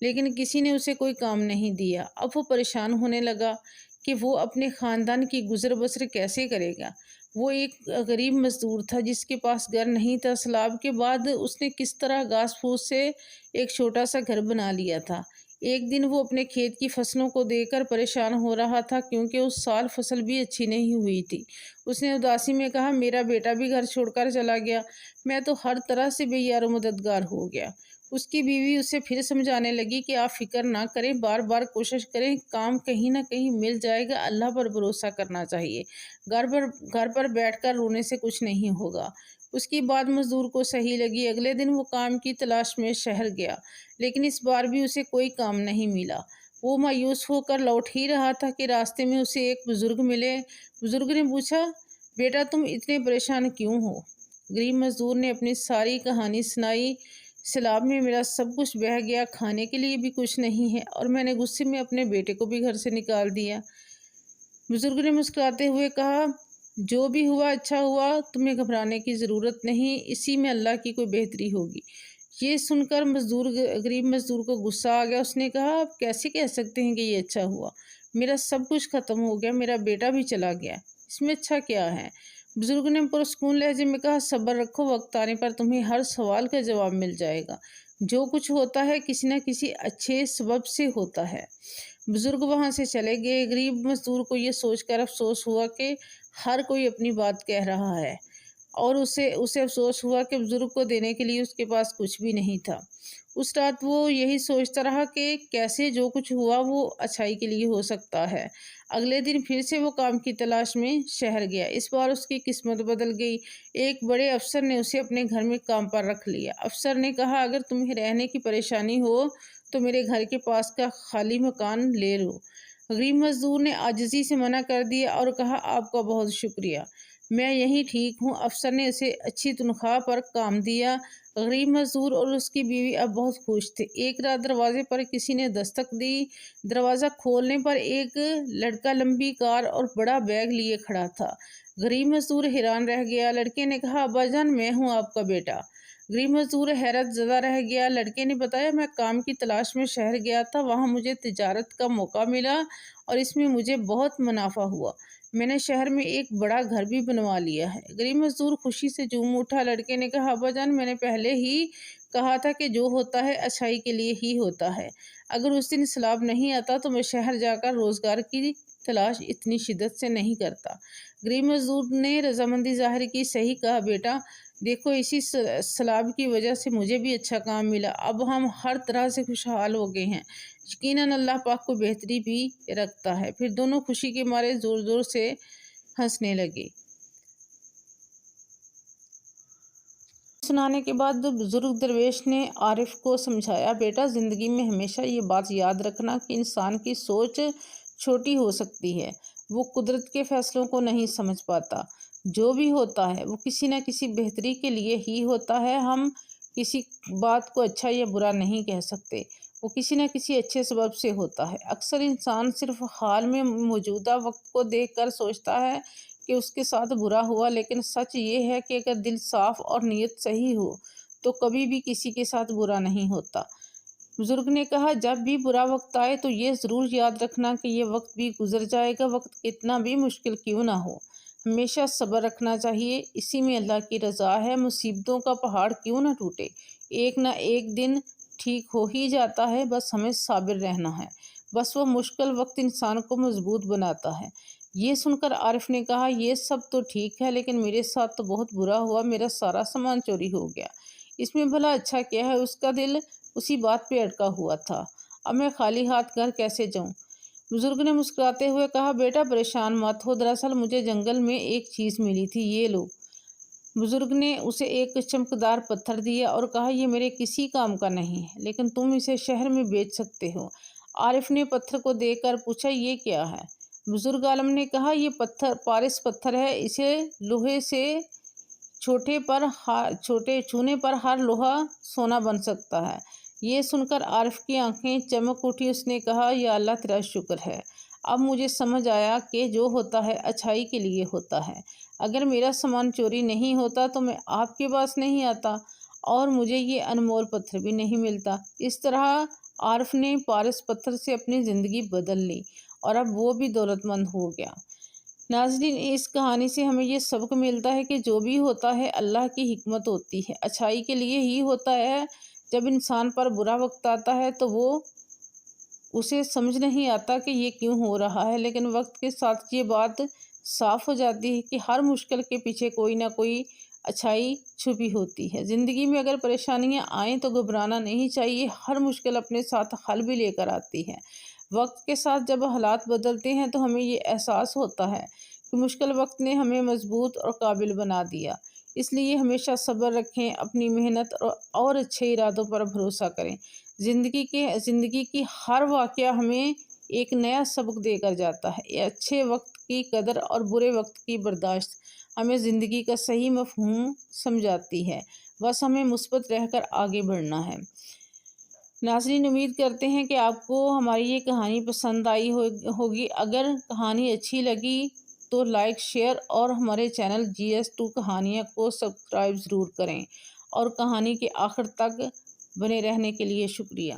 لیکن کسی نے اسے کوئی کام نہیں دیا۔ اب وہ پریشان ہونے لگا کہ وہ اپنے خاندان کی گزر بسر کیسے کرے گا۔ وہ ایک غریب مزدور تھا جس کے پاس گھر نہیں تھا۔ سیلاب کے بعد اس نے کس طرح گھاس پھوس سے ایک چھوٹا سا گھر بنا لیا تھا۔ ایک دن وہ اپنے کھیت کی فصلوں کو دیکھ کر پریشان ہو رہا تھا کیونکہ اس سال فصل بھی اچھی نہیں ہوئی تھی۔ اس نے اداسی میں کہا، میرا بیٹا بھی گھر چھوڑ کر چلا گیا، میں تو ہر طرح سے بے یار و مددگار ہو گیا۔ اس کی بیوی اسے پھر سمجھانے لگی کہ آپ فکر نہ کریں، بار بار کوشش کریں، کام کہیں نہ کہیں مل جائے گا، اللہ پر بھروسہ کرنا چاہیے، گھر پر بیٹھ کر رونے سے کچھ نہیں ہوگا۔ اس کی بات مزدور کو صحیح لگی۔ اگلے دن وہ کام کی تلاش میں شہر گیا، لیکن اس بار بھی اسے کوئی کام نہیں ملا۔ وہ مایوس ہو کر لوٹ ہی رہا تھا کہ راستے میں اسے ایک بزرگ ملے۔ بزرگ نے پوچھا، بیٹا تم اتنے پریشان کیوں ہو؟ غریب مزدور نے اپنی ساری کہانی سنائی۔ سیلاب میں میرا سب کچھ بہہ گیا، کھانے کے لیے بھی کچھ نہیں ہے، اور میں نے غصے میں اپنے بیٹے کو بھی گھر سے نکال دیا۔ بزرگ نے مسکراتے ہوئے کہا، جو بھی ہوا اچھا ہوا، تمہیں گھبرانے کی ضرورت نہیں، اسی میں اللہ کی کوئی بہتری ہوگی۔ یہ سن کر غریب مزدور کو غصہ آ گیا۔ اس نے کہا، آپ کیسے کہہ سکتے ہیں کہ یہ اچھا ہوا؟ میرا سب کچھ ختم ہو گیا، میرا بیٹا بھی چلا گیا، اس میں اچھا کیا ہے؟ بزرگ نے پرسکون لہجے میں کہا، صبر رکھو، وقت آنے پر تمہیں ہر سوال کا جواب مل جائے گا۔ جو کچھ ہوتا ہے کسی نہ کسی اچھے سبب سے ہوتا ہے۔ بزرگ وہاں سے چلے گئے۔ غریب مزدور کو یہ سوچ کر افسوس ہوا کہ ہر کوئی اپنی بات کہہ رہا ہے، اور اسے افسوس ہوا کہ بزرگ کو دینے کے لیے اس کے پاس کچھ بھی نہیں تھا۔ اس رات وہ یہی سوچتا رہا کہ کیسے جو کچھ ہوا وہ اچھائی کے لیے ہو سکتا ہے۔ اگلے دن پھر سے وہ کام کی تلاش میں شہر گیا۔ اس بار اس کی قسمت بدل گئی۔ ایک بڑے افسر نے اسے اپنے گھر میں کام پر رکھ لیا۔ افسر نے کہا، اگر تمہیں رہنے کی پریشانی ہو تو میرے گھر کے پاس کا خالی مکان لے لو۔ غریب مزدور نے عاجزی سے منع کر دیا اور کہا، آپ کا بہت شکریہ، میں یہیں ٹھیک ہوں۔ افسر نے اسے اچھی تنخواہ پر کام دیا۔ غریب مزدور اور اس کی بیوی اب بہت خوش تھے۔ ایک رات دروازے پر کسی نے دستک دی۔ دروازہ کھولنے پر ایک لڑکا لمبی کار اور بڑا بیگ لیے کھڑا تھا۔ غریب مزدور حیران رہ گیا۔ لڑکے نے کہا، ابا جان، میں ہوں آپ کا بیٹا۔ غریب مزدور حیرت زدہ رہ گیا۔ لڑکے نے بتایا، میں کام کی تلاش میں شہر گیا تھا، وہاں مجھے تجارت کا موقع ملا اور اس میں مجھے بہت منافع ہوا۔ میں نے شہر میں ایک بڑا گھر بھی بنوا لیا ہے۔ غریب مزدور خوشی سے جھوم اٹھا۔ لڑکے نے کہا، ابا جان، میں نے پہلے ہی کہا تھا کہ جو ہوتا ہے اچھائی کے لیے ہی ہوتا ہے۔ اگر اس دن سیلاب نہیں آتا تو میں شہر جا کر روزگار کی تلاش اتنی شدت سے نہیں کرتا۔ غریب مزدور نے رضامندی ظاہر کی، صحیح کہا بیٹا، دیکھو اسی سیلاب کی وجہ سے مجھے بھی اچھا کام ملا، اب ہم ہر طرح سے خوشحال ہو گئے ہیں، یقیناً اللہ پاک کو بہتری بھی رکھتا ہے۔ پھر دونوں خوشی کے مارے زور زور سے ہنسنے لگے۔ سنانے کے بعد بزرگ درویش نے عارف کو سمجھایا، بیٹا زندگی میں ہمیشہ یہ بات یاد رکھنا کہ انسان کی سوچ چھوٹی ہو سکتی ہے، وہ قدرت کے فیصلوں کو نہیں سمجھ پاتا۔ جو بھی ہوتا ہے وہ کسی نہ کسی بہتری کے لیے ہی ہوتا ہے۔ ہم کسی بات کو اچھا یا برا نہیں کہہ سکتے، وہ کسی نہ کسی اچھے سبب سے ہوتا ہے۔ اکثر انسان صرف حال میں موجودہ وقت کو دیکھ کر سوچتا ہے کہ اس کے ساتھ برا ہوا، لیکن سچ یہ ہے کہ اگر دل صاف اور نیت صحیح ہو تو کبھی بھی کسی کے ساتھ برا نہیں ہوتا۔ بزرگ نے کہا، جب بھی برا وقت آئے تو یہ ضرور یاد رکھنا کہ یہ وقت بھی گزر جائے گا، وقت کتنا بھی مشکل کیوں نہ ہو۔ ہمیشہ صبر رکھنا چاہیے، اسی میں اللہ کی رضا ہے۔ مصیبتوں کا پہاڑ کیوں نہ ٹوٹے، ایک نہ ایک دن ٹھیک ہو ہی جاتا ہے، بس ہمیں صابر رہنا ہے۔ بس وہ مشکل وقت انسان کو مضبوط بناتا ہے۔ یہ سن کر عارف نے کہا، یہ سب تو ٹھیک ہے، لیکن میرے ساتھ تو بہت برا ہوا، میرا سارا سامان چوری ہو گیا، اس میں بھلا اچھا کیا ہے؟ اس کا دل اسی بات پہ اٹکا ہوا تھا۔ اب میں خالی ہاتھ گھر کیسے جاؤں؟ بزرگ نے مسکراتے ہوئے کہا، بیٹا پریشان مت ہو، دراصل مجھے جنگل میں ایک چیز ملی تھی، یہ لو۔ بزرگ نے اسے ایک چمکدار پتھر دیا اور کہا، یہ میرے کسی کام کا نہیں ہے، لیکن تم اسے شہر میں بیچ سکتے ہو۔ عارف نے پتھر کو دیکھ کر پوچھا، یہ کیا ہے؟ بزرگ عالم نے کہا، یہ پتھر پارس پتھر ہے، اسے لوہے سے چھونے پر ہر لوہا سونا بن سکتا ہے۔ یہ سن کر عارف کی آنکھیں چمک اٹھی۔ اس نے کہا، یا اللہ تیرا شکر ہے، اب مجھے سمجھ آیا کہ جو ہوتا ہے اچھائی کے لیے ہوتا ہے۔ اگر میرا سامان چوری نہیں ہوتا تو میں آپ کے پاس نہیں آتا اور مجھے یہ انمول پتھر بھی نہیں ملتا۔ اس طرح عارف نے پارس پتھر سے اپنی زندگی بدل لی اور اب وہ بھی دولت مند ہو گیا۔ ناظرین، اس کہانی سے ہمیں یہ سبق ملتا ہے کہ جو بھی ہوتا ہے اللہ کی حکمت ہوتی ہے، اچھائی کے لیے ہی ہوتا ہے۔ جب انسان پر برا وقت آتا ہے تو وہ اسے سمجھ نہیں آتا کہ یہ کیوں ہو رہا ہے، لیکن وقت کے ساتھ یہ بات صاف ہو جاتی ہے کہ ہر مشکل کے پیچھے کوئی نہ کوئی اچھائی چھپی ہوتی ہے۔ زندگی میں اگر پریشانیاں آئیں تو گھبرانا نہیں چاہیے، ہر مشکل اپنے ساتھ حل بھی لے کر آتی ہے۔ وقت کے ساتھ جب حالات بدلتے ہیں تو ہمیں یہ احساس ہوتا ہے کہ مشکل وقت نے ہمیں مضبوط اور قابل بنا دیا۔ اس لیے ہمیشہ صبر رکھیں، اپنی محنت اور اچھے ارادوں پر بھروسہ کریں۔ زندگی کی ہر واقعہ ہمیں ایک نیا سبق دے کر جاتا ہے۔ یہ اچھے وقت کی قدر اور برے وقت کی برداشت ہمیں زندگی کا صحیح مفہوم سمجھاتی ہے، بس ہمیں مثبت رہ کر آگے بڑھنا ہے۔ ناظرین، امید کرتے ہیں کہ آپ کو ہماری یہ کہانی پسند آئی ہوگی۔ اگر کہانی اچھی لگی تو لائک، شیئر اور ہمارے چینل GS2 کہانیاں کو سبسکرائب ضرور کریں، اور کہانی کے آخر تک بنے رہنے کے لیے شکریہ۔